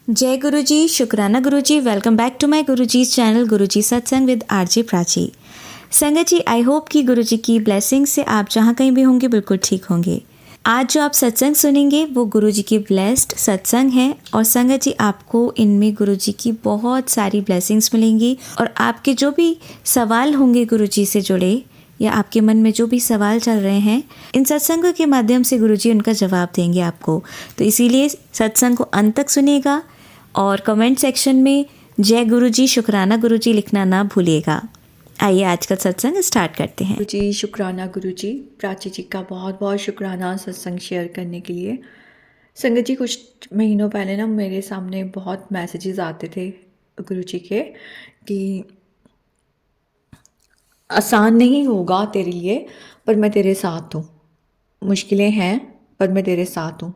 जय गुरु जी, शुक्राना गुरु जी। Welcome back to my Guru ji channel गुरु जी सत्संग विद आरजे प्राची। संगत जी, आई होप कि गुरु जी की ब्लेसिंग से आप जहाँ कहीं भी होंगे बिल्कुल ठीक होंगे। आज जो आप सत्संग सुनेंगे वो गुरु जी की ब्लेस्ड सत्संग है और संगत जी आपको इनमें गुरु जी की बहुत सारी ब्लेसिंग्स मिलेंगी और आपके जो भी सवाल होंगे गुरु जी से जुड़े या आपके मन में जो भी सवाल चल रहे हैं, इन सत्संगों के माध्यम से गुरुजी उनका जवाब देंगे आपको। तो इसीलिए सत्संग को अंत तक सुनिएगा और कमेंट सेक्शन में जय गुरुजी, शुक्राना गुरुजी लिखना ना भूलिएगा। आइए आज का सत्संग स्टार्ट करते हैं। गुरुजी, शुक्राना गुरुजी। प्राची जी का बहुत बहुत शुक्राना सत्संग शेयर करने के लिए। संगत जी, कुछ महीनों पहले ना मेरे सामने बहुत मैसेजेस आते थे गुरुजी के कि आसान नहीं होगा तेरे लिए, पर मैं तेरे साथ हूँ। मुश्किलें हैं पर मैं तेरे साथ हूँ।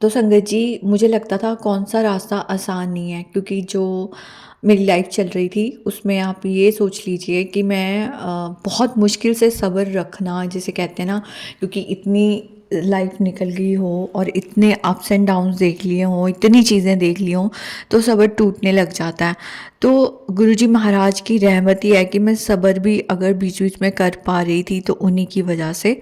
तो संगत जी, मुझे लगता था कौन सा रास्ता आसान नहीं है, क्योंकि जो मेरी लाइफ चल रही थी उसमें आप ये सोच लीजिए कि मैं बहुत मुश्किल से सब्र रखना जिसे कहते हैं ना, क्योंकि इतनी लाइफ निकल गई हो और इतने अप्स एंड डाउन्स देख लिए हों, इतनी चीज़ें देख ली हों, तो सब्र टूटने लग जाता है। तो गुरुजी महाराज की रहमत ही है कि मैं सब्र भी अगर बीच बीच में कर पा रही थी तो उन्हीं की वजह से।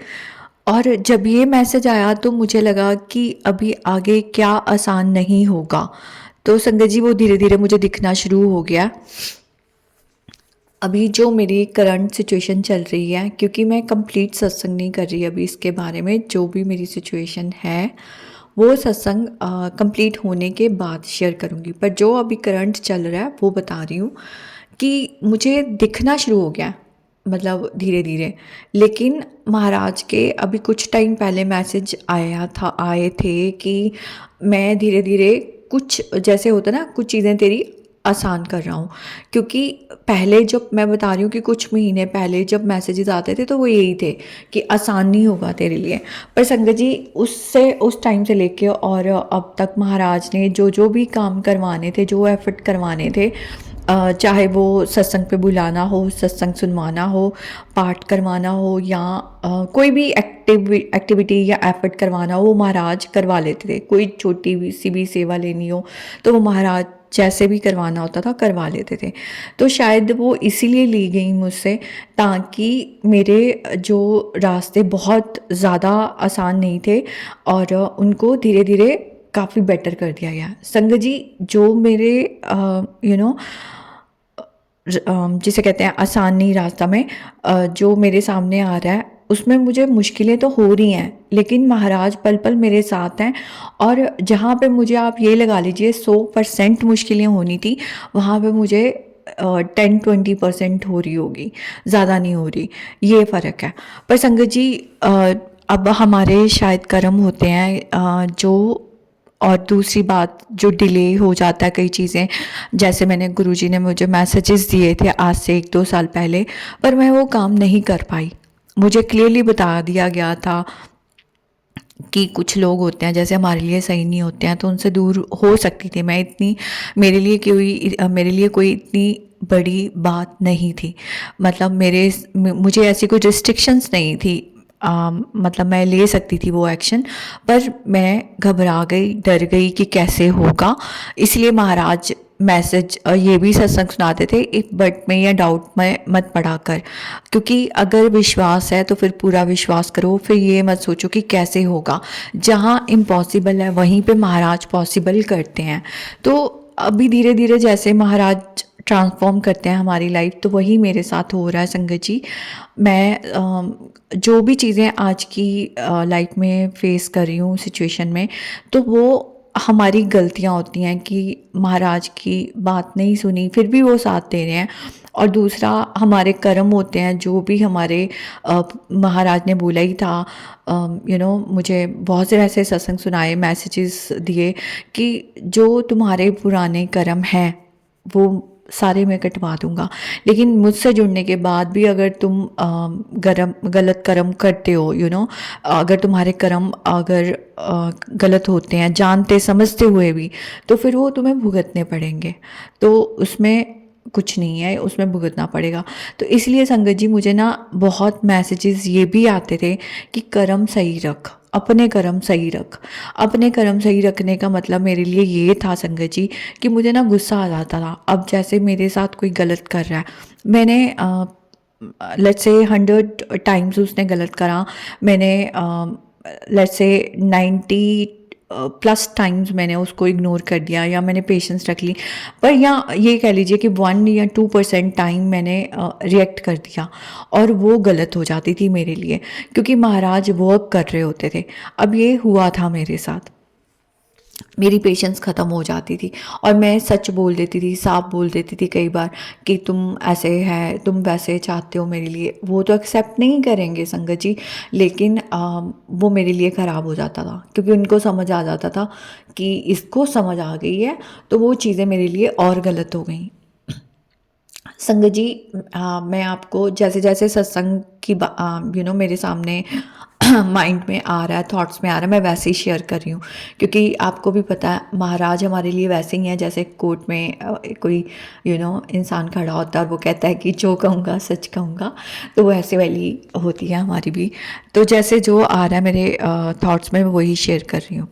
और जब ये मैसेज आया तो मुझे लगा कि अभी आगे क्या आसान नहीं होगा। तो संगत जी, वो धीरे धीरे मुझे दिखना शुरू हो गया। अभी जो मेरी करंट सिचुएशन चल रही है, क्योंकि मैं कंप्लीट सत्संग नहीं कर रही अभी इसके बारे में, जो भी मेरी सिचुएशन है वो सत्संग कंप्लीट होने के बाद शेयर करूँगी, पर जो अभी करंट चल रहा है वो बता रही हूँ कि मुझे दिखना शुरू हो गया, मतलब धीरे धीरे। लेकिन महाराज के अभी कुछ टाइम पहले मैसेज आए थे कि मैं धीरे धीरे कुछ, जैसे होता ना, कुछ चीज़ें तेरी आसान कर रहा हूँ। क्योंकि पहले जब मैं बता रही हूँ कि कुछ महीने पहले जब मैसेजेस आते थे तो वो यही थे कि आसान नहीं होगा तेरे लिए। पर संगत जी, उस टाइम से लेके और अब तक महाराज ने जो जो भी काम करवाने थे, जो एफर्ट करवाने थे, चाहे वो सत्संग पे बुलाना हो, सत्संग सुनवाना हो, पाठ करवाना हो, या कोई भी एक्टिविटी या एफर्ट करवाना हो, वो महाराज करवा लेते थे। कोई छोटी सी भी सेवा लेनी हो तो वो महाराज जैसे भी करवाना होता था करवा लेते थे। तो शायद वो इसीलिए ली गई मुझसे, ताकि मेरे जो रास्ते बहुत ज़्यादा आसान नहीं थे और उनको धीरे धीरे काफ़ी बेटर कर दिया गया। संगत जी, जो मेरे जिसे कहते हैं आसान नहीं रास्ता में जो मेरे सामने आ रहा है, उसमें मुझे मुश्किलें तो हो रही हैं, लेकिन महाराज पल पल मेरे साथ हैं। और जहाँ पे मुझे आप ये लगा लीजिए 100% मुश्किलें होनी थी, वहाँ पे मुझे 10-20% हो रही होगी, ज़्यादा नहीं हो रही। ये फ़र्क है। पर संगत जी, अब हमारे शायद कर्म होते हैं जो, और दूसरी बात जो डिले हो जाता है कई चीज़ें, जैसे मैंने गुरुजी ने मुझे मैसेजेस दिए थे आज से 1-2 साल पहले, पर मैं वो काम नहीं कर पाई। मुझे क्लियरली बता दिया गया था कि कुछ लोग होते हैं जैसे हमारे लिए सही नहीं होते हैं, तो उनसे दूर हो सकती थी मैं। इतनी मेरे लिए कोई इतनी बड़ी बात नहीं थी। मतलब मुझे ऐसी कोई रिस्ट्रिक्शंस नहीं थी। मतलब मैं ले सकती थी वो एक्शन, पर मैं घबरा गई, डर गई कि कैसे होगा। इसलिए महाराज मैसेज ये भी सत्संग सुनाते थे, इफ बट में या डाउट में मत पड़ा कर, क्योंकि अगर विश्वास है तो फिर पूरा विश्वास करो, फिर ये मत सोचो कि कैसे होगा। जहाँ इम्पॉसिबल है वहीं पे महाराज पॉसिबल करते हैं। तो अभी धीरे धीरे जैसे महाराज ट्रांसफॉर्म करते हैं हमारी लाइफ, तो वही मेरे साथ हो रहा है संगत जी। मैं जो भी चीज़ें आज की लाइफ में फेस कर रही हूँ सिचुएशन में, तो वो हमारी गलतियाँ होती हैं कि महाराज की बात नहीं सुनी, फिर भी वो साथ दे रहे हैं। और दूसरा, हमारे कर्म होते हैं, जो भी हमारे महाराज ने बोला ही था। मुझे बहुत से ऐसे सत्संग सुनाए, मैसेजेस दिए कि जो तुम्हारे पुराने कर्म हैं वो सारे मैं कटवा दूंगा। लेकिन मुझसे जुड़ने के बाद भी अगर तुम गलत कर्म करते हो, अगर तुम्हारे कर्म अगर गलत होते हैं जानते समझते हुए भी, तो फिर वो तुम्हें भुगतने पड़ेंगे। तो उसमें कुछ नहीं है, उसमें भुगतना पड़ेगा। तो इसलिए संगत जी, मुझे ना बहुत मैसेजेस ये भी आते थे कि कर्म सही रख, अपने कर्म सही रख। अपने कर्म सही रखने का मतलब मेरे लिए ये था संगत जी कि मुझे ना गुस्सा आ जाता था। अब जैसे मेरे साथ कोई गलत कर रहा है, मैंने लेट्स से 100 टाइम्स उसने गलत करा, मैंने लेट्स से 90 प्लस टाइम्स मैंने उसको इग्नोर कर दिया या मैंने पेशेंस रख ली, पर या ये कह लीजिए कि 1 या 2% टाइम मैंने रिएक्ट कर दिया और वो गलत हो जाती थी मेरे लिए, क्योंकि महाराज वर्क कर रहे होते थे। अब ये हुआ था मेरे साथ, मेरी पेशेंस ख़त्म हो जाती थी और मैं सच बोल देती थी, साफ बोल देती थी कई बार कि तुम ऐसे है, तुम वैसे चाहते हो मेरे लिए। वो तो एक्सेप्ट नहीं करेंगे संगत जी, लेकिन वो मेरे लिए ख़राब हो जाता था, क्योंकि उनको समझ आ जाता था कि इसको समझ आ गई है, तो वो चीज़ें मेरे लिए और गलत हो गई। संगत जी, मैं आपको जैसे जैसे सत्संग की मेरे सामने माइंड में आ रहा है, थॉट्स में आ रहा है, मैं वैसे ही शेयर कर रही हूँ, क्योंकि आपको भी पता है महाराज हमारे लिए वैसे ही हैं जैसे कोर्ट में कोई इंसान खड़ा होता है और वो कहता है कि जो कहूँगा सच कहूँगा, तो वो ऐसे वाली होती है हमारी भी। तो जैसे जो आ रहा है मेरे थॉट्स में, मैं वही शेयर कर रही हूँ।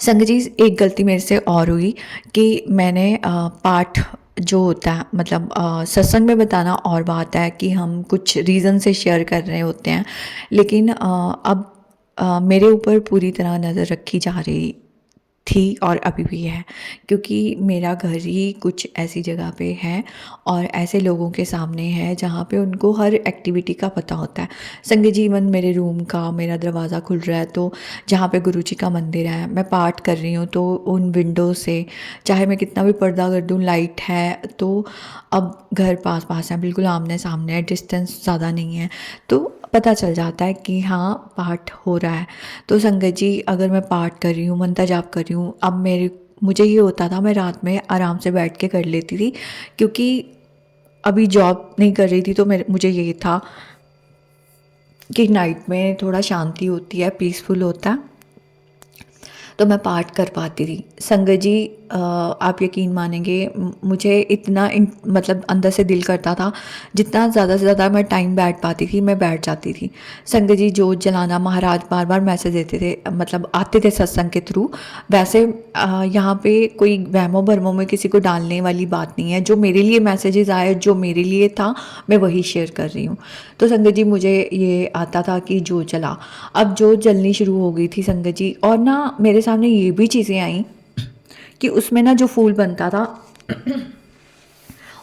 संगत जी, एक गलती मेरे से और हुई कि मैंने पाठ जो होता है, मतलब सत्संग में बताना और बात है कि हम कुछ रीज़न से शेयर कर रहे होते हैं, लेकिन अब मेरे ऊपर पूरी तरह नज़र रखी जा रही थी और अभी भी है, क्योंकि मेरा घर ही कुछ ऐसी जगह पे है और ऐसे लोगों के सामने है जहाँ पे उनको हर एक्टिविटी का पता होता है। संगत जी, इवन मेरे रूम का मेरा दरवाज़ा खुल रहा है तो जहाँ पे गुरुजी का मंदिर है, मैं पाठ कर रही हूँ, तो उन विंडो से चाहे मैं कितना भी पर्दा कर दूँ, लाइट है, तो अब घर पास पास है, बिल्कुल आमने सामने है, डिस्टेंस ज़्यादा नहीं है, तो पता चल जाता है कि हाँ पाठ हो रहा है। तो संगत जी, अगर मैं पाठ कर रही हूँ, मंत्र जाप कर रही हूँ, अब मुझे ये होता था मैं रात में आराम से बैठ के कर लेती थी, क्योंकि अभी जॉब नहीं कर रही थी, तो मुझे ये था कि नाइट में थोड़ा शांति होती है, पीसफुल होता है, तो मैं पाठ कर पाती थी। संगत जी, आप यकीन मानेंगे, मुझे इतना मतलब अंदर से दिल करता था, जितना ज़्यादा से ज़्यादा मैं टाइम बैठ पाती थी मैं बैठ जाती थी। संगत जी, जोत जलाना, महाराज बार बार मैसेज देते थे, मतलब आते थे सत्संग के थ्रू। वैसे यहाँ पे कोई वहमों भरमों में किसी को डालने वाली बात नहीं है, जो मेरे लिए मैसेजेस आए, जो मेरे लिए था, मैं वही शेयर कर रही हूँ। तो संगत जी, मुझे ये आता था कि जोत जला। अब जोत जलनी शुरू हो गई थी संगत जी, और ना मेरे सामने ये भी चीज़ें आई कि उसमें ना जो फूल बनता था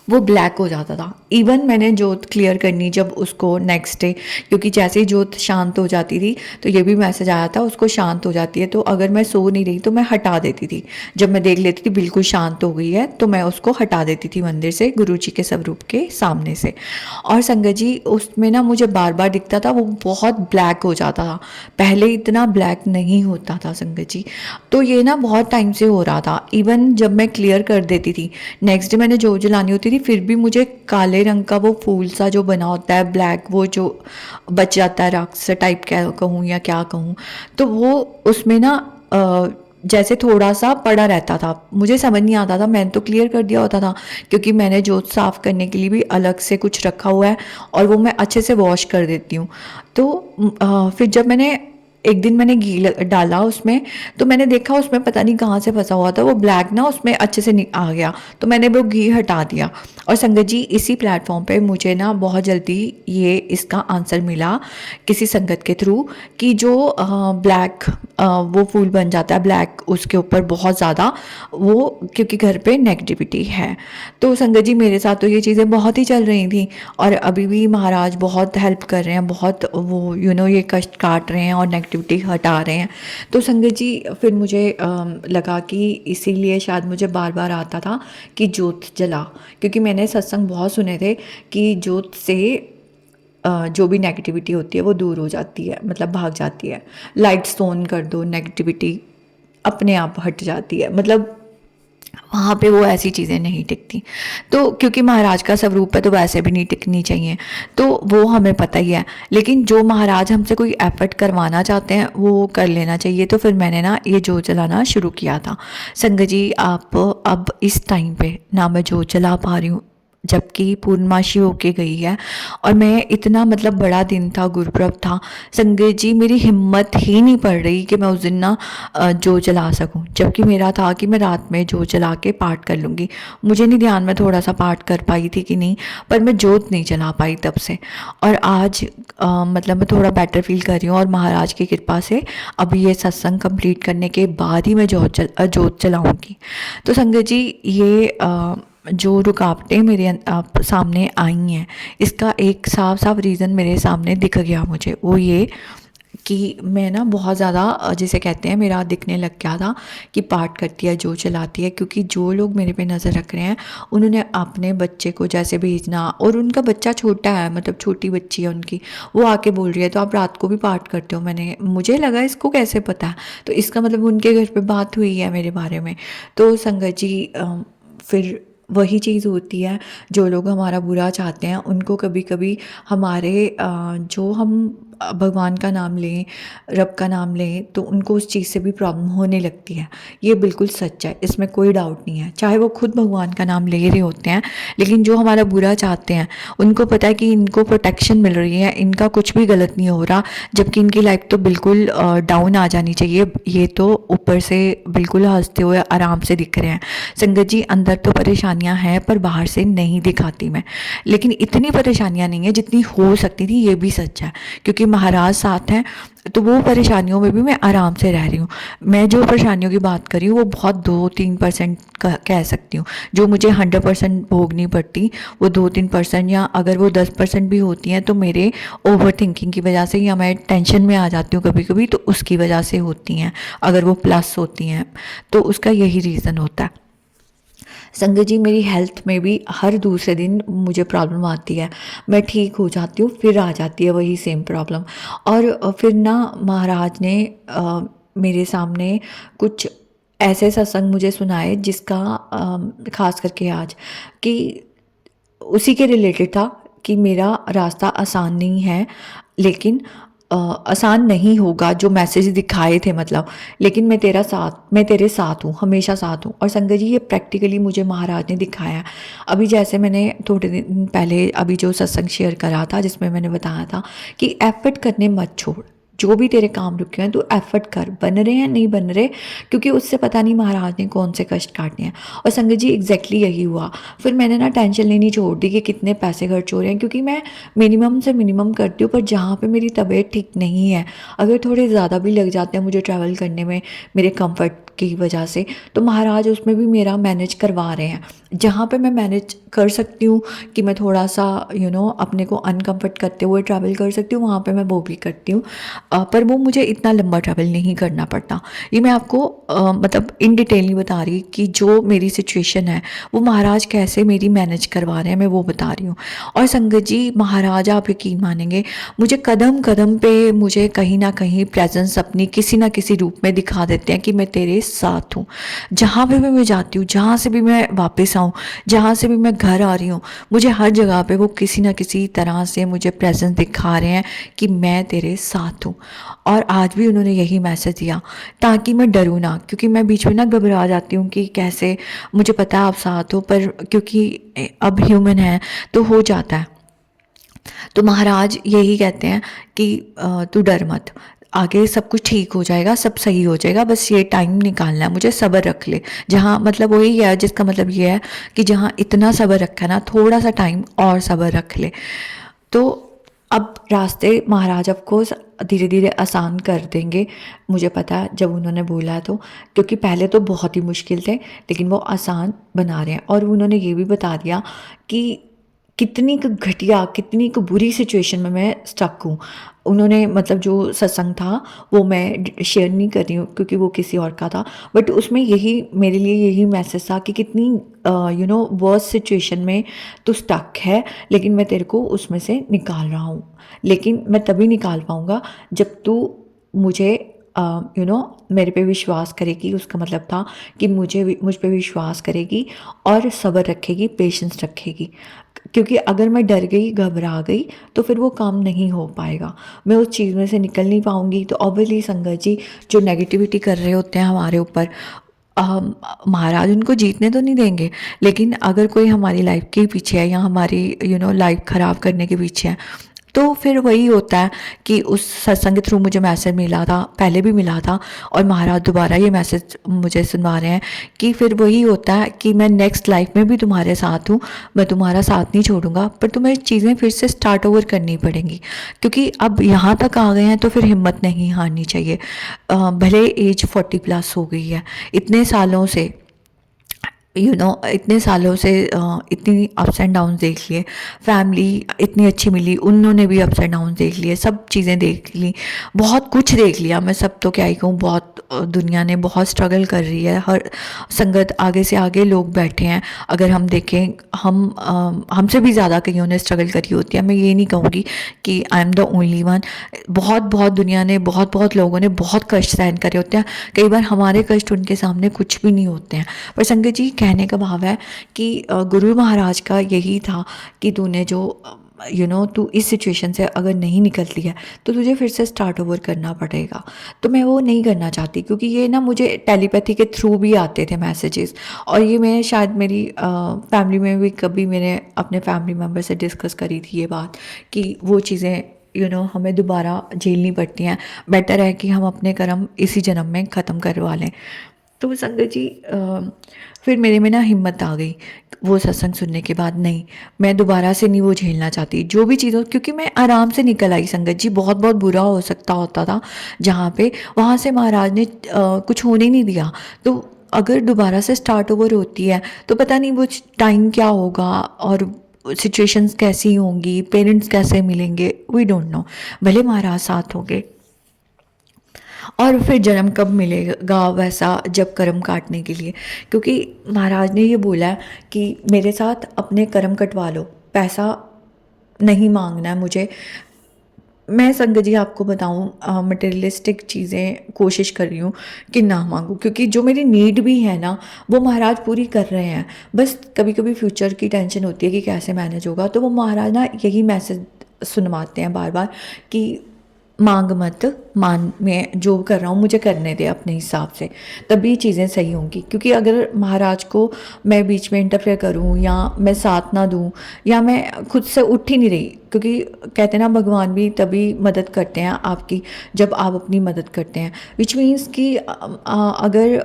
वो ब्लैक हो जाता था। इवन मैंने जोत क्लियर करनी जब उसको नेक्स्ट डे, क्योंकि जैसे ही जोत शांत हो जाती थी तो ये भी मैसेज आया था उसको शांत हो जाती है, तो अगर मैं सो नहीं रही तो मैं हटा देती थी। जब मैं देख लेती थी बिल्कुल शांत हो गई है तो मैं उसको हटा देती थी मंदिर से, गुरुजी के स्वरूप के सामने से। और संगत जी, उसमें ना मुझे बार बार दिखता था वो बहुत ब्लैक हो जाता था, पहले इतना ब्लैक नहीं होता था संगत जी। तो ये ना बहुत टाइम से हो रहा था। इवन जब मैं क्लियर कर देती थी, नेक्स्ट डे मैंने जोत जलानी होती थी, फिर भी मुझे काले रंग का वो फूल सा जो बना होता है ब्लैक, वो जो बच जाता है राक्स टाइप क्या कहूँ या क्या कहूँ, तो वो उसमें ना जैसे थोड़ा सा पड़ा रहता था। मुझे समझ नहीं आता था, मैंने तो क्लियर कर दिया होता था, क्योंकि मैंने जोत साफ़ करने के लिए भी अलग से कुछ रखा हुआ है और वो मैं अच्छे से वॉश कर देती हूँ। तो फिर जब मैंने एक दिन मैंने घी डाला उसमें, तो मैंने देखा उसमें पता नहीं कहाँ से फंसा हुआ था वो ब्लैक ना, उसमें अच्छे से आ गया, तो मैंने वो घी हटा दिया। और संगत जी, इसी प्लेटफॉर्म पे मुझे ना बहुत जल्दी ये इसका आंसर मिला किसी संगत के थ्रू कि जो ब्लैक वो फूल बन जाता है ब्लैक उसके ऊपर बहुत ज़्यादा, वो क्योंकि घर पे नेगेटिविटी है। तो संगत जी, मेरे साथ तो ये चीज़ें बहुत ही चल रही थी और अभी भी महाराज बहुत हेल्प कर रहे हैं, बहुत वो ये कष्ट काट रहे हैं और नेगेटिविटी हटा रहे हैं। तो संगत जी, फिर मुझे लगा कि इसीलिए शायद मुझे बार बार आता था कि जोत जला, क्योंकि मैंने सत्संग बहुत सुने थे कि जोत से जो भी नेगेटिविटी होती है वो दूर हो जाती है, मतलब भाग जाती है। लाइट्स ऑन कर दो, नेगेटिविटी अपने आप हट जाती है, मतलब वहाँ पे वो ऐसी चीज़ें नहीं टिकती। तो क्योंकि महाराज का स्वरूप है तो वैसे भी नहीं टिकनी चाहिए, तो वो हमें पता ही है, लेकिन जो महाराज हमसे कोई एफर्ट करवाना चाहते हैं वो कर लेना चाहिए। तो फिर मैंने ना ये जोत जलाना शुरू किया था। संगत जी, आप अब इस टाइम पे ना मैं जोत जला पा रही हूँ, जबकि पूर्णमासी होके गई है। और मैं इतना मतलब बड़ा दिन था, गुरुपर्व था संगत जी, मेरी हिम्मत ही नहीं पड़ रही कि मैं उस दिन ना जो जला सकूं, जबकि मेरा था कि मैं रात में जो जला के पाठ कर लूँगी। मुझे नहीं ध्यान मैं थोड़ा सा पाठ कर पाई थी कि नहीं, पर मैं जोत नहीं जला पाई तब से। और आज मतलब मैं थोड़ा बेटर फील कर रही हूँ, और महाराज की कृपा से अभी ये सत्संग कंप्लीट करने के बाद ही मैं जोत जलाऊँगी। तो संगत जी, ये जो रुकावटें मेरे सामने आई हैं, इसका एक साफ साफ रीज़न मेरे सामने दिख गया मुझे। वो ये कि मैं ना बहुत ज़्यादा जिसे कहते हैं मेरा दिखने लग गया था कि पाठ करती है, जो चलाती है। क्योंकि जो लोग मेरे पे नज़र रख रहे हैं उन्होंने अपने बच्चे को जैसे भेजना, और उनका बच्चा छोटा है, मतलब छोटी बच्ची है उनकी, वो आके बोल रही है तो आप रात को भी पाठ करते हो। मुझे लगा इसको कैसे पता है, तो इसका मतलब उनके घर पे बात हुई है मेरे बारे में। तो संगत जी, फिर वही चीज़ होती है, जो लोग हमारा बुरा चाहते हैं उनको कभी कभी हमारे जो हम भगवान का नाम लें, रब का नाम लें, तो उनको उस चीज़ से भी प्रॉब्लम होने लगती है। ये बिल्कुल सच है, इसमें कोई डाउट नहीं है। चाहे वो खुद भगवान का नाम ले रहे होते हैं, लेकिन जो हमारा बुरा चाहते हैं उनको पता है कि इनको प्रोटेक्शन मिल रही है, इनका कुछ भी गलत नहीं हो रहा, जबकि इनकी लाइफ तो बिल्कुल डाउन आ जानी चाहिए। ये तो ऊपर से बिल्कुल हंसते हुए आराम से दिख रहे हैं। संगत जी, अंदर तो परेशानियां हैं पर बाहर से नहीं दिखाती मैं, लेकिन इतनी परेशानियां नहीं है जितनी हो सकती थी, ये भी सच है। क्योंकि महाराज साथ हैं तो वो परेशानियों में भी मैं आराम से रह रही हूँ। मैं जो परेशानियों की बात कर रही हूँ वो बहुत 2-3% कह सकती हूँ। जो मुझे 100% भोगनी पड़ती, वो 2-3%, या अगर वो 10% भी होती हैं तो मेरे ओवर थिंकिंग की वजह से, या मैं टेंशन में आ जाती हूँ कभी कभी, तो उसकी वजह से होती हैं। अगर वो प्लस होती हैं तो उसका यही रीज़न होता है। संगत जी, मेरी हेल्थ में भी हर दूसरे दिन मुझे प्रॉब्लम आती है। मैं ठीक हो जाती हूँ, फिर आ जाती है वही सेम प्रॉब्लम। और फिर ना महाराज ने मेरे सामने कुछ ऐसे सत्संग मुझे सुनाए जिसका ख़ास करके आज, कि उसी के रिलेटेड था कि मेरा रास्ता आसान नहीं है, लेकिन आसान नहीं होगा जो मैसेज दिखाए थे मतलब, लेकिन मैं तेरे साथ हूँ, हमेशा साथ हूँ। और संगत जी, ये प्रैक्टिकली मुझे महाराज ने दिखाया। अभी जैसे मैंने थोड़े दिन पहले अभी जो सत्संग शेयर करा था जिसमें मैंने बताया था कि एफर्ट करने मत छोड़, जो भी तेरे काम रुके हैं तो एफर्ट कर, बन रहे हैं नहीं बन रहे, क्योंकि उससे पता नहीं महाराज ने कौन से कष्ट काटने हैं। और संगत जी, एग्जैक्टली यही हुआ। फिर मैंने ना टेंशन लेनी छोड़ दी कि कितने पैसे खर्च हो रहे हैं, क्योंकि मैं मिनिमम से मिनिमम करती हूँ। पर जहाँ पे मेरी तबीयत ठीक नहीं है, अगर थोड़े ज़्यादा भी लग जाते हैं मुझे ट्रैवल करने में मेरे कंफर्ट की वजह से, तो महाराज उसमें भी मेरा मैनेज करवा रहे हैं। जहाँ पे मैं मैनेज कर सकती हूँ कि मैं थोड़ा सा अपने को अनकम्फर्ट करते हुए ट्रैवल कर सकती हूँ, वहाँ पे मैं वो भी करती हूँ। पर वो मुझे इतना लंबा ट्रैवल नहीं करना पड़ता। ये मैं आपको मतलब इन डिटेल नहीं बता रही कि जो मेरी सिचुएशन है वो महाराज कैसे मेरी मैनेज करवा रहे हैं, मैं वो बता रही हूँ। और संगत जी, महाराज आप यकीन मानेंगे, मुझे कदम कदम पे मुझे कहीं ना कहीं प्रेजेंस अपनी किसी ना किसी रूप में दिखा देते हैं कि मैं तेरे साथ हूँ। जहाँ पे भी मैं जाती हूँ, जहाँ से भी मैं वापस आऊँ, जहाँ से भी मैं घर आ रही हूँ, मुझे हर जगह पे वो किसी ना किसी तरह से मुझे प्रेजेंस दिखा रहे हैं कि मैं तेरे साथ हूँ। और आज भी उन्होंने यही मैसेज दिया ताकि मैं डरूँ ना, क्योंकि मैं बीच में ना घबरा जाती हूँ कि कैसे, मुझे पता है आप साथ हो, पर क्योंकि अब ह्यूमन है तो हो जाता है। तो महाराज यही कहते हैं कि तू डर मत, आगे सब कुछ ठीक हो जाएगा, सब सही हो जाएगा, बस ये टाइम निकालना है, मुझे सब्र रख ले। जहाँ मतलब वही है जिसका मतलब ये है कि जहाँ इतना सब्र रखा है ना, थोड़ा सा टाइम और सब्र रख ले। तो अब रास्ते महाराज आपको धीरे धीरे आसान कर देंगे, मुझे पता है जब उन्होंने बोला है तो, क्योंकि पहले तो बहुत ही मुश्किल थे, लेकिन वो आसान बना रहे हैं। और उन्होंने ये भी बता दिया कि कितनी घटिया, कितनी बुरी सिचुएशन में मैं स्टक हूँ। उन्होंने मतलब जो सत्संग था वो मैं शेयर नहीं कर रही हूँ क्योंकि वो किसी और का था, बट उसमें यही मेरे लिए यही मैसेज था कि कितनी वर्स्ट सिचुएशन में तू स्टक है, लेकिन मैं तेरे को उसमें से निकाल रहा हूँ। लेकिन मैं तभी निकाल पाऊँगा जब तू मुझे मेरे पे विश्वास करेगी। उसका मतलब था कि मुझ पे विश्वास करेगी और सब्र रखेगी, पेशेंस रखेगी। क्योंकि अगर मैं डर गई, घबरा गई, तो फिर वो काम नहीं हो पाएगा, मैं उस चीज़ में से निकल नहीं पाऊँगी। तो ऑब्वियसली संगत जी, जो नेगेटिविटी कर रहे होते हैं हमारे ऊपर, महाराज उनको जीतने तो नहीं देंगे, लेकिन अगर कोई हमारी लाइफ के पीछे है या हमारी लाइफ ख़राब करने के पीछे है, तो फिर वही होता है कि उस सत्संग के थ्रू मुझे मैसेज मिला था, पहले भी मिला था, और महाराज दोबारा ये मैसेज मुझे सुनवा रहे हैं कि फिर वही होता है कि मैं नेक्स्ट लाइफ में भी तुम्हारे साथ हूँ, मैं तुम्हारा साथ नहीं छोड़ूंगा, पर तुम्हें चीज़ें फिर से स्टार्ट ओवर करनी पड़ेंगी, क्योंकि अब यहाँ तक आ गए हैं तो फिर हिम्मत नहीं हारनी चाहिए। भले एज 40+ हो गई है, इतने सालों से इतने सालों से इतनी अप्स एंड डाउन्स देख लिए, फैमिली इतनी अच्छी मिली, उन्होंने भी अप्स एंड डाउन्स देख लिए, सब चीज़ें देख ली, बहुत कुछ देख लिया, मैं सब तो क्या ही कहूँ, बहुत दुनिया ने बहुत स्ट्रगल कर रही है, हर संगत आगे से आगे लोग बैठे हैं, अगर हम देखें हमसे भी ज़्यादा कईयों ने स्ट्रगल करी होती है, मैं ये नहीं कहूँगी कि I am the only one, बहुत बहुत दुनिया ने बहुत लोगों ने बहुत कष्ट सहन करे होते हैं, कई बार हमारे कष्ट उनके सामने कुछ भी नहीं होते हैं। पर संगत जी, कहने का भाव है कि गुरु महाराज का यही था कि तूने जो तू इस सिचुएशन से अगर नहीं निकलती है तो तुझे फिर से स्टार्ट ओवर करना पड़ेगा। तो मैं वो नहीं करना चाहती, क्योंकि ये ना मुझे टेलीपैथी के थ्रू भी आते थे मैसेजेस, और ये मैं शायद मेरी फैमिली में भी कभी मैंने अपने फैमिली मेम्बर से डिस्कस करी थी ये बात, कि वो चीज़ें हमें दोबारा झेलनी पड़ती हैं, बेटर है कि हम अपने कर्म इसी जन्म में ख़त्म करवा लें। तो संगत जी, फिर मेरे में ना हिम्मत आ गई वो सत्संग सुनने के बाद, नहीं मैं दोबारा से नहीं वो झेलना चाहती जो भी चीज़ हो, क्योंकि मैं आराम से निकल आई संगत जी, बहुत बहुत बुरा हो सकता होता था जहाँ पे, वहाँ से महाराज ने कुछ होने नहीं दिया। तो अगर दोबारा से स्टार्ट ओवर होती है तो पता नहीं वो टाइम क्या होगा और सिचुएशंस कैसी होंगी, पेरेंट्स कैसे मिलेंगे, वी डोंट नो, भले महाराज साथ होंगे। और फिर जन्म कब मिलेगा वैसा, जब कर्म काटने के लिए, क्योंकि महाराज ने ये बोला है कि मेरे साथ अपने कर्म कटवा लो, पैसा नहीं मांगना है मुझे। मैं संगत जी आपको बताऊं, मटेरियलिस्टिक चीज़ें कोशिश कर रही हूँ कि ना मांगूं, क्योंकि जो मेरी नीड भी है ना वो महाराज पूरी कर रहे हैं, बस कभी कभी फ्यूचर की टेंशन होती है कि कैसे मैनेज होगा, तो वो महाराज ना यही मैसेज सुनवाते हैं बार बार कि मांग मत, मान मैं जो कर रहा हूँ मुझे करने दे अपने हिसाब से, तभी चीज़ें सही होंगी। क्योंकि अगर महाराज को मैं बीच में इंटरफेयर करूँ या मैं साथ ना दूँ या मैं खुद से उठ ही नहीं रही, क्योंकि कहते हैं ना भगवान भी तभी मदद करते हैं आपकी जब आप अपनी मदद करते हैं, विच मीन्स कि अगर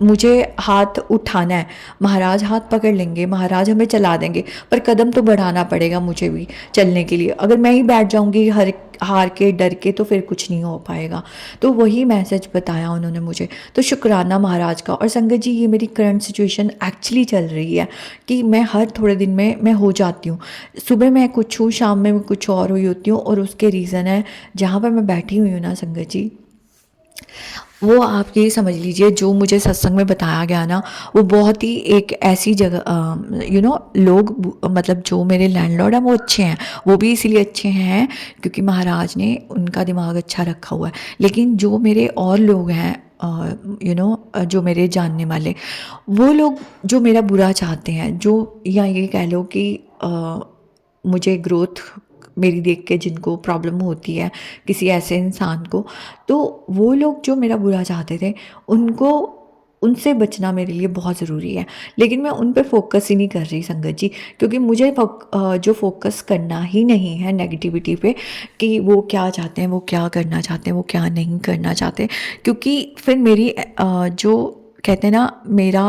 मुझे हाथ उठाना है, महाराज हाथ पकड़ लेंगे, महाराज हमें चला देंगे, पर कदम तो बढ़ाना पड़ेगा मुझे भी चलने के लिए। अगर मैं ही बैठ जाऊंगी हार के डर के तो फिर कुछ नहीं हो पाएगा। तो वही मैसेज बताया उन्होंने मुझे, तो शुक्राना महाराज का। और संगत जी, ये मेरी करंट सिचुएशन एक्चुअली चल रही है कि मैं हर थोड़े दिन में मैं हो जाती हूँ, सुबह मैं कुछ हूँ, शाम में मैं कुछ और हुई होती हूँ, और उसके रीज़न है जहाँ पर मैं बैठी हुई हूँ ना संगत जी, वो आप ये समझ लीजिए जो मुझे सत्संग में बताया गया ना, वो बहुत ही एक ऐसी जगह लोग, मतलब जो मेरे लैंडलॉर्ड हैं वो अच्छे हैं, वो भी इसीलिए अच्छे हैं क्योंकि महाराज ने उनका दिमाग अच्छा रखा हुआ है, लेकिन जो मेरे और लोग हैं जो मेरे जानने वाले, वो लोग जो मेरा बुरा चाहते हैं, जो या ये कह लो कि मुझे ग्रोथ मेरी देख के जिनको प्रॉब्लम होती है किसी ऐसे इंसान को, तो वो लोग जो मेरा बुरा चाहते थे उनसे बचना मेरे लिए बहुत ज़रूरी है। लेकिन मैं उन पे फोकस ही नहीं कर रही संगत जी, क्योंकि मुझे जो फोकस करना ही नहीं है नेगेटिविटी पे, कि वो क्या चाहते हैं, वो क्या करना चाहते हैं, वो क्या नहीं करना चाहते, क्योंकि फिर मेरी जो कहते हैं ना, मेरा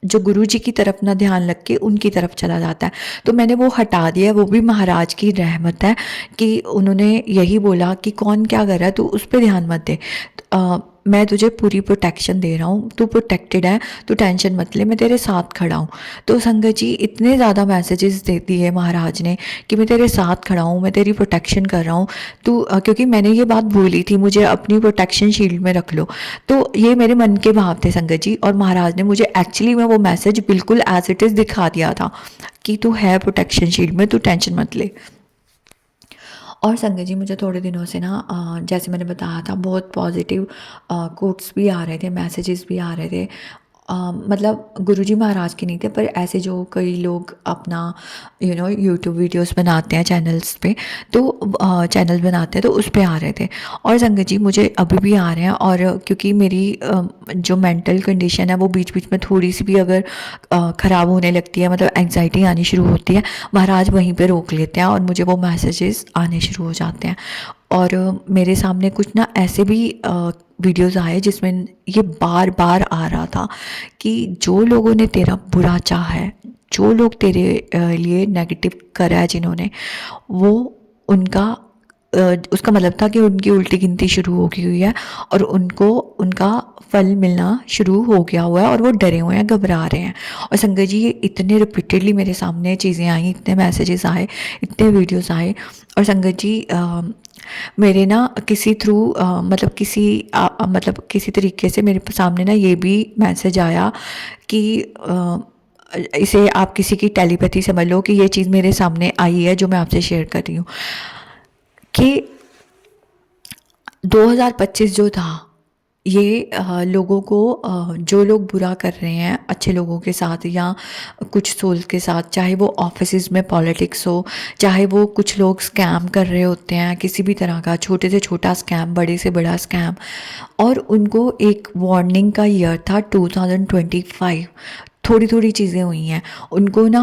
जो गुरु जी की तरफ ना ध्यान लग के उनकी तरफ चला जाता है, तो मैंने वो हटा दिया। वो भी महाराज की रहमत है कि उन्होंने यही बोला कि कौन क्या कर रहा है, तू उस पर ध्यान मत दे, मैं तुझे पूरी प्रोटेक्शन दे रहा हूँ, तू प्रोटेक्टेड है, तू टेंशन मत ले, मैं तेरे साथ खड़ा हूँ। तो संगत जी, इतने ज़्यादा मैसेजेस दे दिए महाराज ने कि मैं तेरे साथ खड़ा हूँ, मैं तेरी प्रोटेक्शन कर रहा हूँ, तू क्योंकि मैंने ये बात बोली थी, मुझे अपनी प्रोटेक्शन शील्ड में रख लो। तो ये मेरे मन के भाव थे संगत जी, और महाराज ने मुझे एक्चुअली में वो मैसेज बिल्कुल एज इट इज़ दिखा दिया था कि तू है प्रोटेक्शन शील्ड में, तू टेंशन मत ले। और संगत जी, मुझे थोड़े दिनों से ना जैसे मैंने बताया था, बहुत पॉजिटिव कोट्स भी आ रहे थे, मैसेजेस भी आ रहे थे, मतलब गुरुजी महाराज के नहीं थे, पर ऐसे जो कई लोग अपना यूट्यूब वीडियोस बनाते हैं चैनल्स पे, तो चैनल बनाते हैं, तो उस पे आ रहे थे। और संगत जी मुझे अभी भी आ रहे हैं, और क्योंकि मेरी जो मेंटल कंडीशन है वो बीच बीच में थोड़ी सी भी अगर ख़राब होने लगती है, मतलब एंग्जाइटी आनी शुरू होती है, महाराज वहीं पे रोक लेते हैं और मुझे वो मैसेजेस आने शुरू हो जाते हैं। और मेरे सामने कुछ ना ऐसे भी वीडियोस आए जिसमें ये बार बार आ रहा था कि जो लोगों ने तेरा बुरा चाहा है, जो लोग तेरे लिए नेगेटिव करा है जिन्होंने, वो उनका उसका मतलब था कि उनकी उल्टी गिनती शुरू हो गई हुई है और उनको उनका फल मिलना शुरू हो गया हुआ है और वो डरे हुए हैं, घबरा रहे हैं। और संगत जी ये इतने रिपीटेडली मेरे सामने चीज़ें आई, इतने मैसेजेस आए, इतने वीडियोस आए। और संगत जी मेरे ना किसी थ्रू मतलब किसी तरीके से मेरे सामने ना ये भी मैसेज आया कि इसे आप किसी की टेलीपैथी समझ लो कि ये चीज़ मेरे सामने आई है जो मैं आपसे शेयर कर रही हूँ कि 2025 जो था ये लोगों को जो लोग बुरा कर रहे हैं अच्छे लोगों के साथ या कुछ सोल्स के साथ, चाहे वो ऑफिसेज में पॉलिटिक्स हो, चाहे वो कुछ लोग स्कैम कर रहे होते हैं किसी भी तरह का, छोटे से छोटा स्कैम, बड़े से बड़ा स्कैम, और उनको एक वार्निंग का ईयर था 2025। थोड़ी थोड़ी चीज़ें हुई हैं उनको ना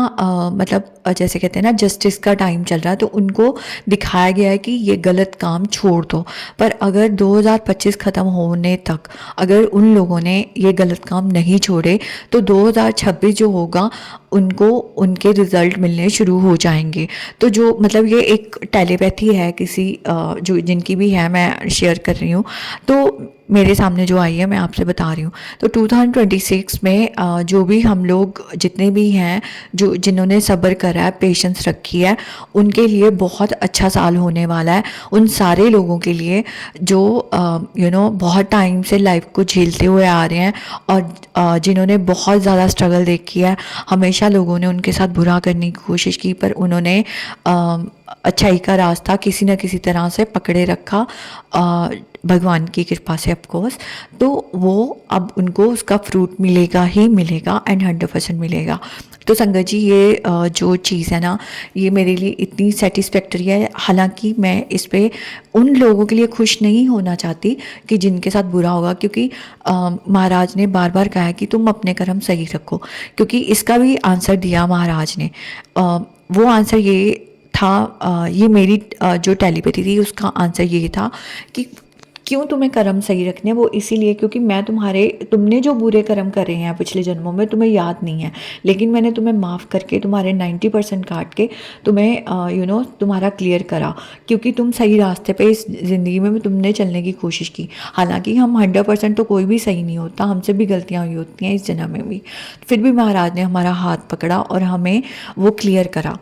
मतलब जैसे कहते हैं ना जस्टिस का टाइम चल रहा है, तो उनको दिखाया गया है कि ये गलत काम छोड़ दो। पर अगर 2025 ख़त्म होने तक अगर उन लोगों ने ये गलत काम नहीं छोड़े तो 2026 जो होगा उनको उनके रिज़ल्ट मिलने शुरू हो जाएंगे। तो जो मतलब ये एक टेलीपैथी है किसी जो जिनकी भी है, मैं शेयर कर रही हूँ, तो मेरे सामने जो आई है मैं आपसे बता रही हूँ। तो 2026 में जो भी हम लोग जितने भी हैं जो जिन्होंने सब्र करा है, पेशेंस रखी है, उनके लिए बहुत अच्छा साल होने वाला है। उन सारे लोगों के लिए जो बहुत टाइम से लाइफ को झेलते हुए आ रहे हैं और जिन्होंने बहुत ज़्यादा स्ट्रगल देखी है, हमेशा लोगों ने उनके साथ बुरा करने की कोशिश की पर उन्होंने अच्छाई का रास्ता किसी न किसी तरह से पकड़े रखा, भगवान की कृपा से ऑफकोर्स। तो वो अब उनको उसका फ्रूट मिलेगा ही मिलेगा एंड 100% मिलेगा। तो संगत जी ये जो चीज़ है ना, ये मेरे लिए इतनी सेटिस्फैक्टरी है। हालांकि मैं इस पे उन लोगों के लिए खुश नहीं होना चाहती कि जिनके साथ बुरा होगा, क्योंकि महाराज ने बार बार कहा है कि तुम अपने कर्म सही रखो, क्योंकि इसका भी आंसर दिया महाराज ने। वो आंसर ये था, ये मेरी जो टेलीपैथी थी उसका आंसर ये था कि क्यों तुम्हें कर्म सही रखने, वो इसीलिए क्योंकि मैं तुमने जो बुरे कर्म करे हैं पिछले जन्मों में तुम्हें याद नहीं है, लेकिन मैंने तुम्हें माफ़ करके तुम्हारे 90% काट के तुम्हें तुम्हारा क्लियर करा, क्योंकि तुम सही रास्ते पे इस ज़िंदगी में तुमने चलने की कोशिश की। हालांकि हम 100% तो कोई भी सही नहीं होता, हमसे भी गलतियाँ हुई होती हैं इस जन्म में भी, फिर भी महाराज ने हमारा हाथ पकड़ा और हमें वो क्लियर करा।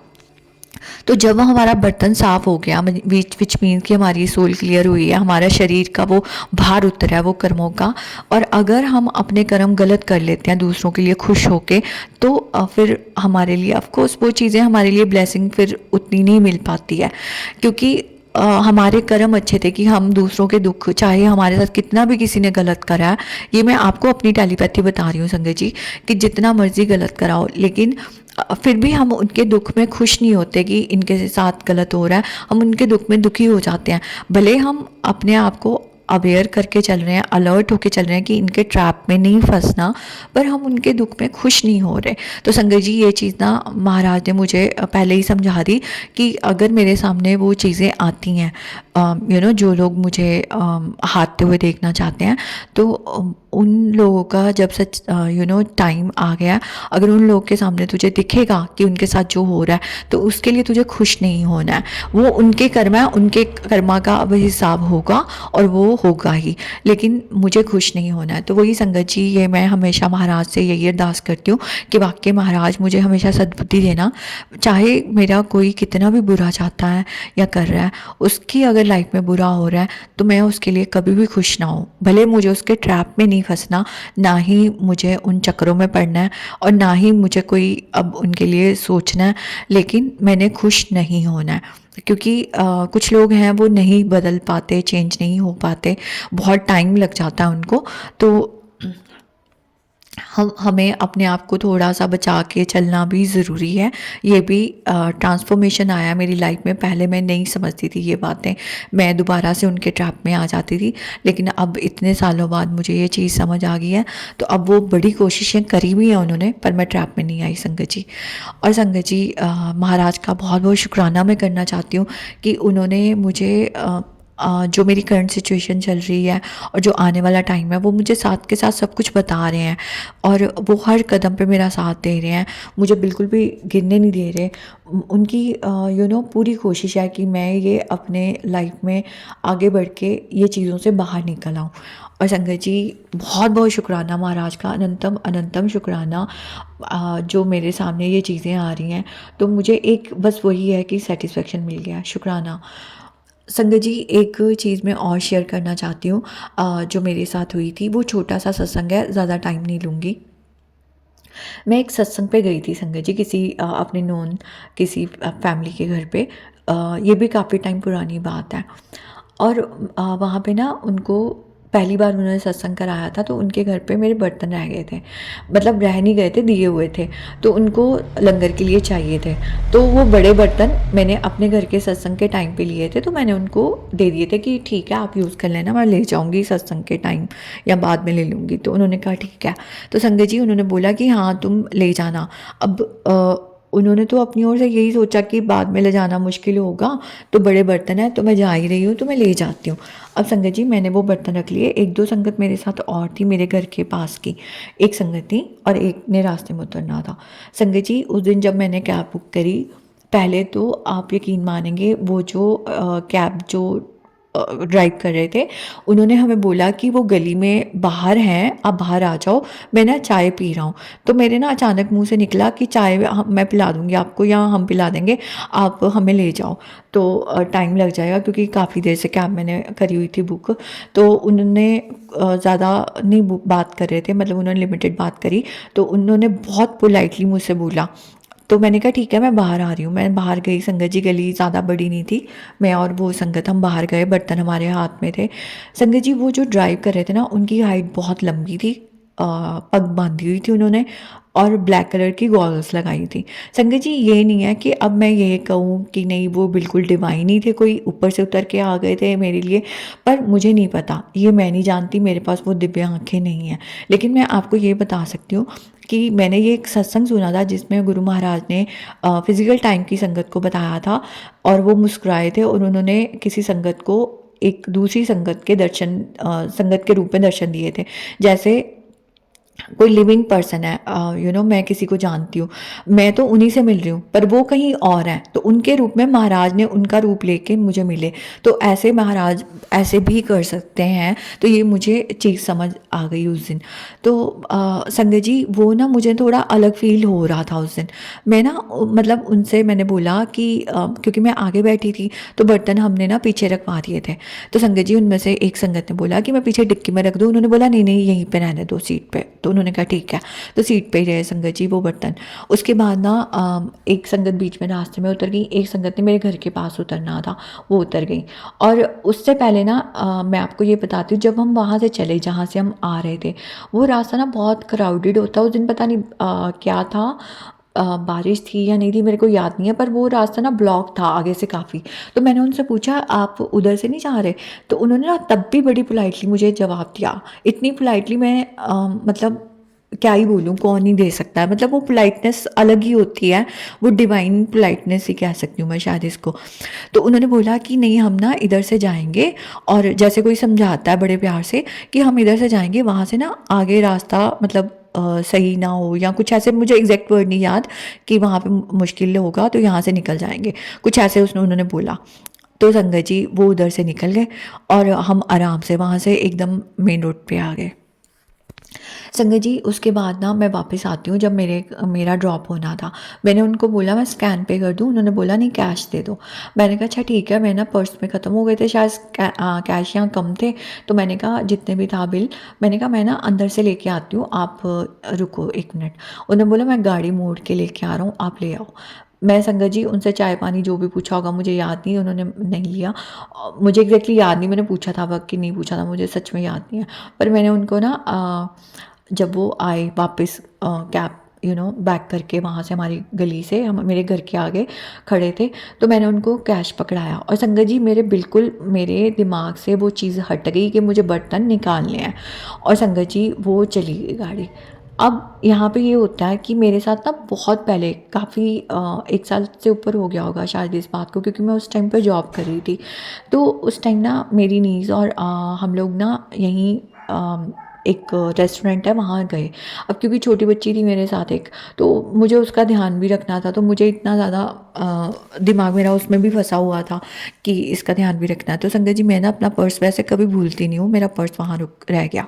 तो जब हमारा बर्तन साफ़ हो गया, विच मीन कि हमारी सोल क्लियर हुई है, हमारा शरीर का वो भार उतरा है वो कर्मों का, और अगर हम अपने कर्म गलत कर लेते हैं दूसरों के लिए खुश होके, तो फिर हमारे लिए ऑफकोर्स वो चीज़ें हमारे लिए ब्लेसिंग फिर उतनी नहीं मिल पाती है, क्योंकि हमारे कर्म अच्छे थे कि हम दूसरों के दुख, चाहे हमारे साथ कितना भी किसी ने गलत करा है, ये मैं आपको अपनी टेलीपैथी बता रही हूँ संगत जी, कि जितना मर्जी गलत कराओ लेकिन फिर भी हम उनके दुख में खुश नहीं होते कि इनके साथ गलत हो रहा है, हम उनके दुख में दुखी हो जाते हैं। भले हम अपने आप को अवेयर करके चल रहे हैं, अलर्ट होके चल रहे हैं कि इनके ट्रैप में नहीं फंसना, पर हम उनके दुख में खुश नहीं हो रहे। तो संगत जी ये चीज़ ना महाराज ने मुझे पहले ही समझा दी कि अगर मेरे सामने वो चीज़ें आती हैं, जो लोग मुझे हारते हुए देखना चाहते हैं, तो उन लोगों का जब सच टाइम आ गया, अगर उन लोगों के सामने तुझे दिखेगा कि उनके साथ जो हो रहा है, तो उसके लिए तुझे खुश नहीं होना है। वो उनके कर्म है, उनके कर्मा का अब हिसाब होगा और वो होगा ही, लेकिन मुझे खुश नहीं होना है। तो वही संगत जी, ये मैं हमेशा महाराज से यही अरदास करती हूँ कि वाकई महाराज मुझे हमेशा सद्बुद्धि देना, चाहे मेरा कोई कितना भी बुरा चाहता है या कर रहा है, उसकी अगर लाइफ में बुरा हो रहा है तो मैं उसके लिए कभी भी खुश ना हूँ। भले मुझे उसके ट्रैप में नहीं फंसना, ना ही मुझे उन चक्रों में पड़ना है और ना ही मुझे कोई अब उनके लिए सोचना है, लेकिन मैंने खुश नहीं होना है, क्योंकि कुछ लोग हैं वो नहीं बदल पाते, चेंज नहीं हो पाते, बहुत टाइम लग जाता है उनको। तो हमें अपने आप को थोड़ा-सा बचा के चलना भी ज़रूरी है। ये भी ट्रांसफ़ॉर्मेशन आया मेरी लाइफ़ में। पहले मैं नहीं समझती थी ये बातें, मैं दोबारा से उनके ट्रैप में आ जाती थी। लेकिन अब इतने सालों बाद मुझे ये चीज़ समझ आ गई है, तो अब वो बड़ी कोशिशें करी भी हैं उन्होंने, पर मैं ट्रैप में नहीं आई संगत जी। और संगत जी, महाराज का बहुत-बहुत शुकराना मैं करना चाहती हूँ कि उन्होंने मुझे जो मेरी करंट सिचुएशन चल रही है और जो आने वाला टाइम है, वो मुझे साथ के साथ सब कुछ बता रहे हैं और वो हर कदम पे मेरा साथ दे रहे हैं, मुझे बिल्कुल भी गिरने नहीं दे रहे। उनकी पूरी कोशिश है कि मैं ये अपने लाइफ में आगे बढ़ के ये चीज़ों से बाहर निकल आऊँ। और संगत जी, बहुत बहुत शुक्राना महाराज का, अनंतम अनंतम शुक्राना। जो मेरे सामने ये चीज़ें आ रही हैं, तो मुझे एक बस वही है कि सेटिस्फेक्शन मिल गया, शुक्राना। संगत जी, एक चीज़ मैं और शेयर करना चाहती हूँ, जो मेरे साथ हुई थी। वो छोटा सा सत्संग है, ज़्यादा टाइम नहीं लूँगी। मैं एक सत्संग पे गई थी संगत जी, किसी अपने नोन किसी फैमिली के घर पे। ये भी काफ़ी टाइम पुरानी बात है। और वहाँ पे ना उनको पहली बार उन्होंने सत्संग कराया था, तो उनके घर पे मेरे बर्तन रह गए थे, मतलब रह नहीं गए थे, दिए हुए थे, तो उनको लंगर के लिए चाहिए थे। तो वो बड़े बर्तन मैंने अपने घर के सत्संग के टाइम पे लिए थे, तो मैंने उनको दे दिए थे कि ठीक है आप यूज़ कर लेना, मैं ले जाऊँगी सत्संग के टाइम या बाद में ले लूँगी। तो उन्होंने कहा ठीक है। तो संगत जी, उन्होंने बोला कि हाँ तुम ले जाना। अब उन्होंने तो अपनी ओर से यही सोचा कि बाद में ले जाना मुश्किल होगा, तो बड़े बर्तन हैं तो मैं जा ही रही हूँ, तो मैं ले जाती हूँ। अब संगत जी, मैंने वो बर्तन रख लिए। एक दो संगत मेरे साथ और थी, मेरे घर के पास की एक संगत थी और एक ने रास्ते में उतरना था। संगत जी, उस दिन जब मैंने कैब बुक करी, पहले तो आप यकीन मानेंगे, वो जो कैब जो ड्राइव कर रहे थे, उन्होंने हमें बोला कि वो गली में बाहर हैं, आप बाहर आ जाओ, मैं ना चाय पी रहा हूँ। तो मेरे ना अचानक मुँह से निकला कि चाय मैं पिला दूँगी आपको या हम पिला देंगे, आप हमें ले जाओ। तो टाइम लग जाएगा क्योंकि काफ़ी देर से कैब मैंने करी हुई थी बुक। तो उन्होंने ज़्यादा नहीं बात कर रहे थे, मतलब उन्होंने लिमिटेड बात करी। तो उन्होंने बहुत पोलाइटली मुझसे बोला, तो मैंने कहा ठीक है मैं बाहर आ रही हूँ। मैं बाहर गई संगत जी, गली ज़्यादा बड़ी नहीं थी। मैं और वो संगत हम बाहर गए, बर्तन हमारे हाथ में थे। संगत जी, वो जो ड्राइव कर रहे थे ना, उनकी हाइट बहुत लंबी थी, पग बांधी हुई थी उन्होंने और ब्लैक कलर की गॉगल्स लगाई थी। संगत जी, ये नहीं है कि अब मैं ये कहूँ कि नहीं वो बिल्कुल डिवाइन ही थे, कोई ऊपर से उतर के आ गए थे मेरे लिए, पर मुझे नहीं पता, ये मैं नहीं जानती, मेरे पास वो दिव्य आँखें नहीं हैं। लेकिन मैं आपको ये बता सकती हूँ कि मैंने ये एक सत्संग सुना था जिसमें गुरु महाराज ने फिज़िकल टाइम की संगत को बताया था और वो मुस्कुराए थे और उन्होंने किसी संगत को एक दूसरी संगत के दर्शन, संगत के रूप में दर्शन दिए थे। जैसे कोई लिविंग पर्सन है, मैं किसी को जानती हूँ, मैं तो उन्हीं से मिल रही हूँ पर वो कहीं और हैं, तो उनके रूप में महाराज ने उनका रूप लेके मुझे मिले। तो ऐसे महाराज ऐसे भी कर सकते हैं। तो ये मुझे चीज़ समझ आ गई उस दिन। तो संगत जी, वो ना मुझे थोड़ा अलग फील हो रहा था उस दिन। मैं ना मतलब उनसे मैंने बोला कि क्योंकि मैं आगे बैठी थी, तो बर्तन हमने ना पीछे रखवा दिए थे। तो संगत जी, उनमें से एक संगत ने बोला कि मैं पीछे डिक्की में रख दूँ। उन्होंने बोला नहीं नहीं, यहीं पे रहने दो सीट पे। तो उन्होंने कहा ठीक है। तो सीट पे ही रहे संगत जी वो बर्तन। उसके बाद ना एक संगत बीच में रास्ते में उतर गई, एक संगत ने मेरे घर के पास उतरना था, वो उतर गई। और उससे पहले ना मैं आपको ये बताती हूँ, जब हम वहाँ से चले जहाँ से हम आ रहे थे, वो रास्ता ना बहुत क्राउडेड होता है। उस दिन पता नहीं क्या था, बारिश थी या नहीं थी मेरे को याद नहीं है, पर वो रास्ता ना ब्लॉक था आगे से काफ़ी। तो मैंने उनसे पूछा आप उधर से नहीं जा रहे? तो उन्होंने ना तब भी बड़ी पोलाइटली मुझे जवाब दिया। इतनी पोलाइटली मैं मतलब क्या ही बोलूँ, कौन ही दे सकता है, मतलब वो पोलाइटनेस अलग ही होती है, वो डिवाइन पोलाइटनेस ही कह सकती हूँ मैं शायद इसको। तो उन्होंने बोला कि नहीं हम ना इधर से जाएंगे, और जैसे कोई समझाता है बड़े प्यार से कि हम इधर से जाएंगे, वहाँ से ना आगे रास्ता मतलब सही ना हो या कुछ ऐसे, मुझे एग्जैक्ट वर्ड नहीं याद, कि वहाँ पे मुश्किल होगा तो यहाँ से निकल जाएंगे, कुछ ऐसे उन्होंने बोला। तो संगत जी, वो उधर से निकल गए और हम आराम से वहाँ से एकदम मेन रोड पे आ गए। संगत जी, उसके बाद ना मैं वापस आती हूँ, जब मेरा ड्रॉप होना था, मैंने उनको बोला मैं स्कैन पे कर दूँ। उन्होंने बोला नहीं कैश दे दो। मैंने कहा अच्छा ठीक है। मैं ना पर्स में ख़त्म हो गए थे शायद, कैश यहाँ कम थे। तो मैंने कहा जितने भी था बिल, मैंने कहा मैं ना अंदर से लेके आती हूँ, आप रुको 1 मिनट। उन्होंने बोला मैं गाड़ी मोड़ के लेके आ रहा हूँ, आप ले आओ। मैं संगत जी उनसे चाय पानी जो भी पूछा होगा मुझे याद नहीं, उन्होंने नहीं लिया। मुझे एग्जैक्टली याद नहीं मैंने पूछा था वक्त कि नहीं पूछा था, मुझे सच में याद नहीं है। पर मैंने उनको ना जब वो आए वापस कैब बैक करके वहाँ से, हमारी गली से, हम मेरे घर के आगे खड़े थे, तो मैंने उनको कैश पकड़ाया और संगत जी मेरे दिमाग से वो चीज़ हट गई कि मुझे बर्तन निकालने हैं, और संगत जी वो चली गई गाड़ी। अब यहाँ पे ये होता है कि मेरे साथ ना बहुत पहले, काफ़ी 1 साल से ऊपर हो गया होगा शायद इस बात को, क्योंकि मैं उस टाइम पर जॉब कर रही थी। तो उस टाइम ना मेरी नीज़ और हम लोग ना यहीं एक रेस्टोरेंट है वहाँ गए। अब क्योंकि छोटी बच्ची थी मेरे साथ एक, तो मुझे उसका ध्यान भी रखना था, तो मुझे इतना ज़्यादा दिमाग मेरा उसमें भी फंसा हुआ था कि इसका ध्यान भी रखना है। तो संगत जी, मैं ना अपना पर्स वैसे कभी भूलती नहीं हूँ, मेरा पर्स वहाँ रह गया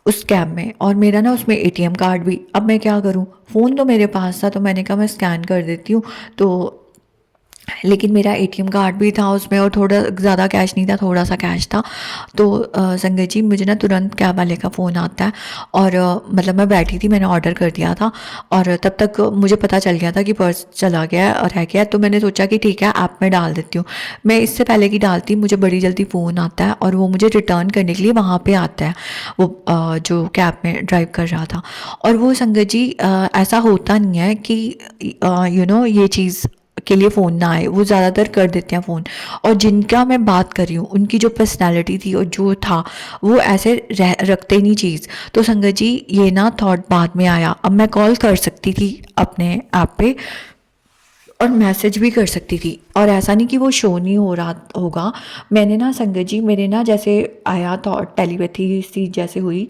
उस कैब में, और मेरा ना उसमें एटीएम कार्ड भी। अब मैं क्या करूँ, फ़ोन तो मेरे पास था, तो मैंने कहा मैं स्कैन कर देती हूँ, तो लेकिन मेरा एटीएम कार्ड भी था उसमें, और थोड़ा ज़्यादा कैश नहीं था, थोड़ा सा कैश था। तो संगत जी, मुझे ना तुरंत कैब वाले का फ़ोन आता है, और मतलब मैं बैठी थी, मैंने ऑर्डर कर दिया था, और तब तक मुझे पता चल गया था कि पर्स चला गया है और रह गया है। तो मैंने सोचा कि ठीक है, ऐप में डाल देती हूँ। मैं इससे पहले कि डालती, मुझे बड़ी जल्दी फ़ोन आता है, और वो मुझे रिटर्न करने के लिए वहाँ पर आता है, वो जो कैब में ड्राइव कर रहा था। और वो संगत जी, ऐसा होता नहीं है कि ये चीज़ के लिए फ़ोन ना आए, वो ज़्यादातर कर देते हैं फ़ोन। और जिनका मैं बात कर रही हूँ, उनकी जो पर्सनैलिटी थी और जो था, वो ऐसे रखते नहीं चीज़। तो संगत जी, ये ना थॉट बाद में आया। अब मैं कॉल कर सकती थी अपने ऐप पे, और मैसेज भी कर सकती थी, और ऐसा नहीं कि वो शो नहीं हो रहा होगा। मैंने ना संगत जी, मेरे ना जैसे आया थॉट, टेलीपैथी सी जैसे हुई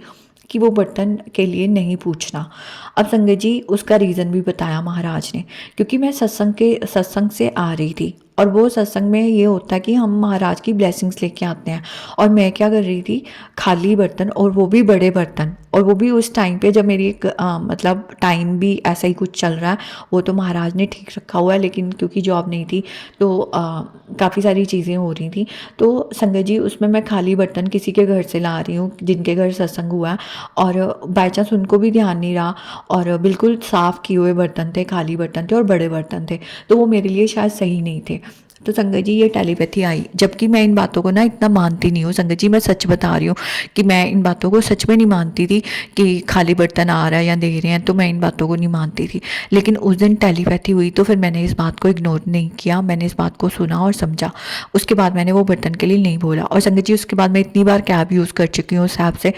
कि वो बर्तन के लिए नहीं पूछना। अब संगत जी, उसका रीज़न भी बताया महाराज ने, क्योंकि मैं सत्संग से आ रही थी, और वो सत्संग में ये होता है कि हम महाराज की ब्लेसिंग्स लेके आते हैं। और मैं क्या कर रही थी, खाली बर्तन, और वो भी बड़े बर्तन, और वो भी उस टाइम पे जब मेरी एक मतलब टाइम भी ऐसा ही कुछ चल रहा है। वो तो महाराज ने ठीक रखा हुआ है, लेकिन क्योंकि जॉब नहीं थी, तो काफ़ी सारी चीज़ें हो रही थी। तो संगत जी, उसमें मैं खाली बर्तन किसी के घर से ला रही हूँ, जिनके घर सत्संग हुआ है, और बाई चांस उनको भी ध्यान नहीं रहा, और बिल्कुल साफ़ किए हुए बर्तन थे, खाली बर्तन थे और बड़े बर्तन थे, तो वो मेरे लिए शायद सही नहीं थे। तो संगत जी, ये टेलीपैथी आई, जबकि मैं इन बातों को ना इतना मानती नहीं हूँ। संगत जी, मैं सच बता रही हूँ कि मैं इन बातों को सच में नहीं मानती थी कि खाली बर्तन आ रहा है या दे रहे हैं, तो मैं इन बातों को नहीं मानती थी। लेकिन उस दिन टेलीपैथी हुई, तो फिर मैंने इस बात को इग्नोर नहीं किया, मैंने इस बात को सुना और समझा। उसके बाद मैंने वो बर्तन के लिए नहीं बोला। और संगत जी, उसके बाद मैं इतनी बार कैब यूज़ कर चुकी हूँ उस ऐप से,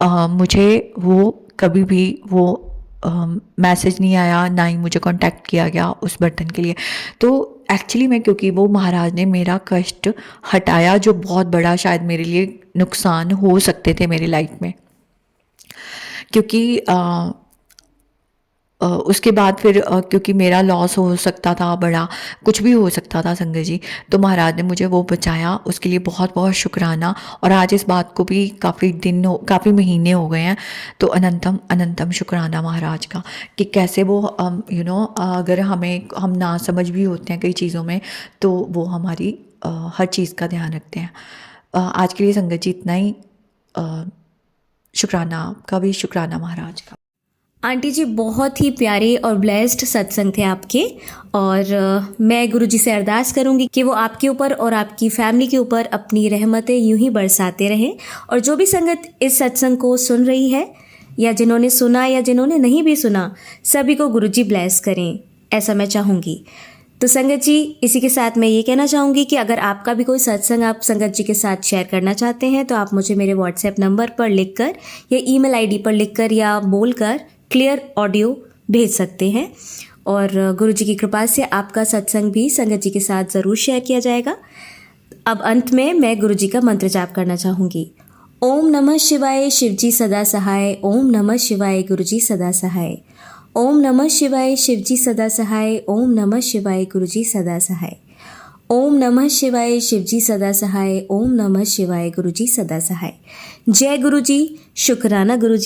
मुझे वो कभी भी वो मैसेज नहीं आया, ना ही मुझे कांटेक्ट किया गया उस बर्तन के लिए। तो एक्चुअली मैं, क्योंकि वो महाराज ने मेरा कष्ट हटाया, जो बहुत बड़ा शायद मेरे लिए नुकसान हो सकते थे मेरी लाइफ में, क्योंकि उसके बाद फिर क्योंकि मेरा लॉस हो सकता था बड़ा, कुछ भी हो सकता था संगत जी, तो महाराज ने मुझे वो बचाया, उसके लिए बहुत बहुत शुक्राना। और आज इस बात को भी काफ़ी महीने हो गए हैं, तो अनंतम अनंतम शुक्राना महाराज का, कि कैसे वो अगर हम ना समझ भी होते हैं कई चीज़ों में, तो वो हमारी हर चीज़ का ध्यान रखते हैं। आज के लिए संगत जी इतना ही। शुक्राना, आपका भी शुक्राना महाराज का। आंटी जी, बहुत ही प्यारे और ब्लेस्ड सत्संग थे आपके, और मैं गुरुजी से अरदास करूंगी कि वो आपके ऊपर और आपकी फैमिली के ऊपर अपनी रहमतें यूं ही बरसाते रहें। और जो भी संगत इस सत्संग को सुन रही है, या जिन्होंने सुना या जिन्होंने नहीं भी सुना, सभी को गुरुजी ब्लेस करें, ऐसा मैं चाहूँगी। तो संगत जी, इसी के साथ मैं ये कहना चाहूँगी कि अगर आपका भी कोई सत्संग आप संगत जी के साथ शेयर करना चाहते हैं, तो आप मुझे मेरे व्हाट्सएप नंबर पर लिखकर या ईमेल आईडी पर लिखकर या बोलकर क्लियर ऑडियो भेज सकते हैं, और गुरुजी की कृपा से आपका सत्संग भी संगत जी के साथ ज़रूर शेयर किया जाएगा। अब अंत में मैं गुरुजी का मंत्र जाप करना चाहूँगी। ओम नमः शिवाय, शिवजी सदा सहाय। ओम नमः शिवाय, गुरुजी सदा सहाय। ओम नमः शिवाय, शिवजी सदा सहाय। ओम नमः शिवाय, गुरुजी सदा सहाय। ओम नमः शिवाय, शिवजी सदा सहाय। ओम नमः शिवाय, गुरुजी सदा सहाय। जय गुरुजी। शुक्राना गुरुजी।